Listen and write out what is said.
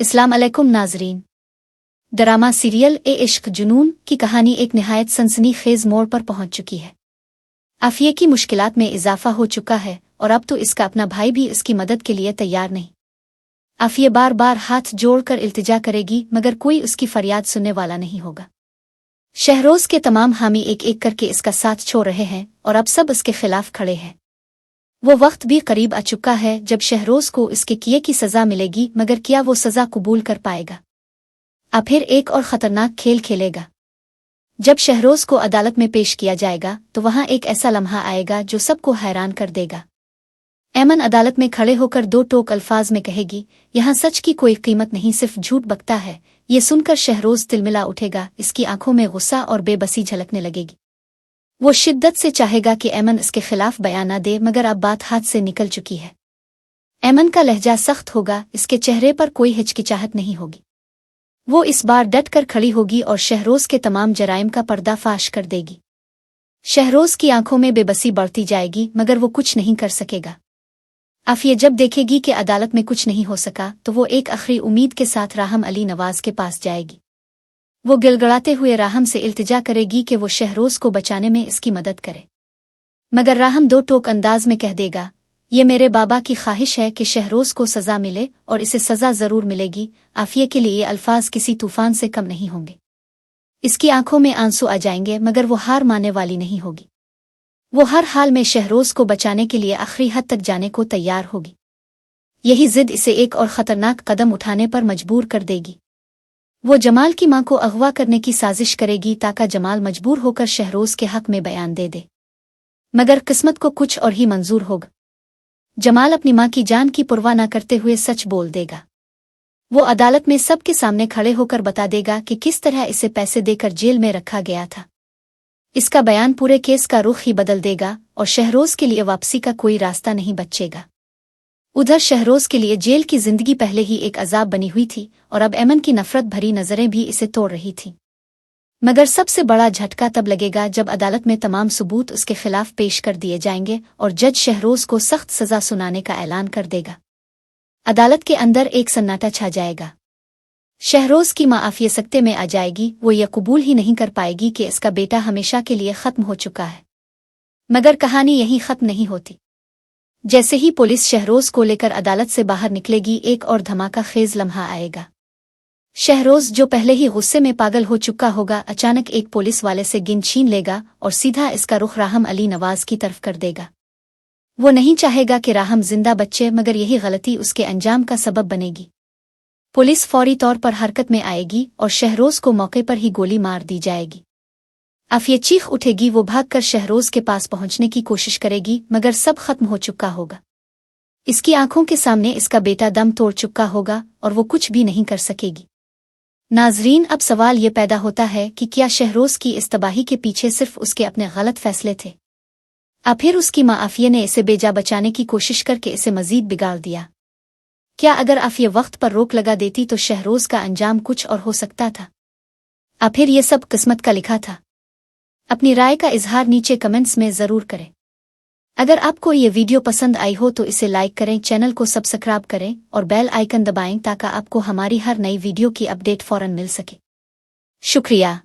अस्सलाम अलैकुम नाजरीन। ड्रामा सीरियल ए इश्क जुनून की कहानी एक निहायत सनसनीखेज मोड़ पर पहुंच चुकी है। आफिया की मुश्किलात में इजाफा हो चुका है और अब तो इसका अपना भाई भी इसकी मदद के लिए तैयार नहीं। आफिया बार बार हाथ जोड़कर इल्तिजा करेगी मगर कोई उसकी फरियाद सुनने वाला नहीं होगा। शहरोज के तमाम हामी एक एक करके इसका साथ छोड़ रहे हैं और अब सब इसके खिलाफ खड़े हैं। वो वक्त भी करीब आ चुका है जब शहरोज को इसके किए की सजा मिलेगी, मगर क्या वो सजा कबूल कर पाएगा? अब फिर एक और खतरनाक खेल खेलेगा। जब शहरोज को अदालत में पेश किया जाएगा तो वहां एक ऐसा लम्हा आएगा जो सबको हैरान कर देगा। ऐमन अदालत में खड़े होकर दो टोक अल्फाज में कहेगी, यहाँ सच की कोई कीमत नहीं, सिर्फ झूठ बकता है। ये सुनकर शहरोज तिलमिला उठेगा, इसकी आंखों में गुस्सा और बेबसी झलकने लगेगी। वो शिद्दत से चाहेगा कि ऐमन इसके खिलाफ बयान दे, मगर अब बात हाथ से निकल चुकी है। ऐमन का लहजा सख्त होगा, इसके चेहरे पर कोई हिचकिचाहट नहीं होगी। वो इस बार डट कर खड़ी होगी और शहरोज के तमाम जराइम का पर्दाफाश कर देगी। शहरोज की आंखों में बेबसी बढ़ती जाएगी मगर वो कुछ नहीं कर सकेगा। आफिया जब देखेगी कि अदालत में कुछ नहीं हो सका तो वो एक आखिरी उम्मीद के साथ राहम अली नवाज के पास जाएगी। वो गिड़गिड़ाते हुए राहम से इल्तिजा करेगी कि वो शहरोज को बचाने में इसकी मदद करे, मगर राहम दो टोक अंदाज में कह देगा, ये मेरे बाबा की ख्वाहिश है कि शहरोज को सजा मिले और इसे सजा जरूर मिलेगी। आफिया के लिए ये अल्फाज किसी तूफान से कम नहीं होंगे। इसकी आंखों में आंसू आ जाएंगे मगर वो हार मानने वाली नहीं होगी। वो हर हाल में शहरोज को बचाने के लिए आखिरी हद तक जाने को तैयार होगी। यही जिद इसे एक और खतरनाक कदम उठाने पर मजबूर कर देगी। वो जमाल की मां को अगवा करने की साजिश करेगी ताकि जमाल मजबूर होकर शहरोज के हक में बयान दे दे, मगर किस्मत को कुछ और ही मंजूर होगा। जमाल अपनी मां की जान की परवाह न करते हुए सच बोल देगा। वो अदालत में सबके सामने खड़े होकर बता देगा कि किस तरह इसे पैसे देकर जेल में रखा गया था। इसका बयान पूरे केस का रुख ही बदल देगा और शहरोज के लिए वापसी का कोई रास्ता नहीं बचेगा। उधर शहरोज के लिए जेल की जिंदगी पहले ही एक अजाब बनी हुई थी और अब ऐमन की नफरत भरी नजरें भी इसे तोड़ रही थीं। मगर सबसे बड़ा झटका तब लगेगा जब अदालत में तमाम सबूत उसके खिलाफ पेश कर दिए जाएंगे और जज शहरोज को सख्त सजा सुनाने का ऐलान कर देगा। अदालत के अंदर एक सन्नाटा छा जाएगा। शहरोज की मां आफिया सकते में आ जाएगी। वो यह कबूल ही नहीं कर पाएगी कि इसका बेटा हमेशा के लिए खत्म हो चुका है। मगर कहानी यहीं खत्म नहीं होती। जैसे ही पुलिस शहरोज को लेकर अदालत से बाहर निकलेगी, एक और धमाका खेज लम्हा आएगा। शहरोज जो पहले ही गुस्से में पागल हो चुका होगा, अचानक एक पुलिस वाले से गिन छीन लेगा और सीधा इसका रुख राहम अली नवाज की तरफ कर देगा। वो नहीं चाहेगा कि राहम जिंदा बचे, मगर यही गलती उसके अंजाम का सबब बनेगी। पुलिस फौरी तौर पर हरकत में आएगी और शहरोज को मौके पर ही गोली मार दी जाएगी। आफिया चीख उठेगी। वो भागकर शहरोज के पास पहुंचने की कोशिश करेगी मगर सब खत्म हो चुका होगा। इसकी आंखों के सामने इसका बेटा दम तोड़ चुका होगा और वो कुछ भी नहीं कर सकेगी। नाजरीन, अब सवाल ये पैदा होता है कि क्या शहरोज की इस तबाही के पीछे सिर्फ उसके अपने गलत फैसले थे, या फिर उसकी मां आफिया ने इसे बेजा बचाने की कोशिश करके इसे मजीद बिगाड़ दिया? क्या अगर आफिया वक्त पर रोक लगा देती तो शहरोज का अंजाम कुछ और हो सकता था, या फिर ये सब किस्मत का लिखा था? अपनी राय का इजहार नीचे कमेंट्स में ज़रूर करें। अगर आपको ये वीडियो पसंद आई हो तो इसे लाइक करें, चैनल को सब्सक्राइब करें और बेल आइकन दबाएं ताकि आपको हमारी हर नई वीडियो की अपडेट फौरन मिल सके। शुक्रिया।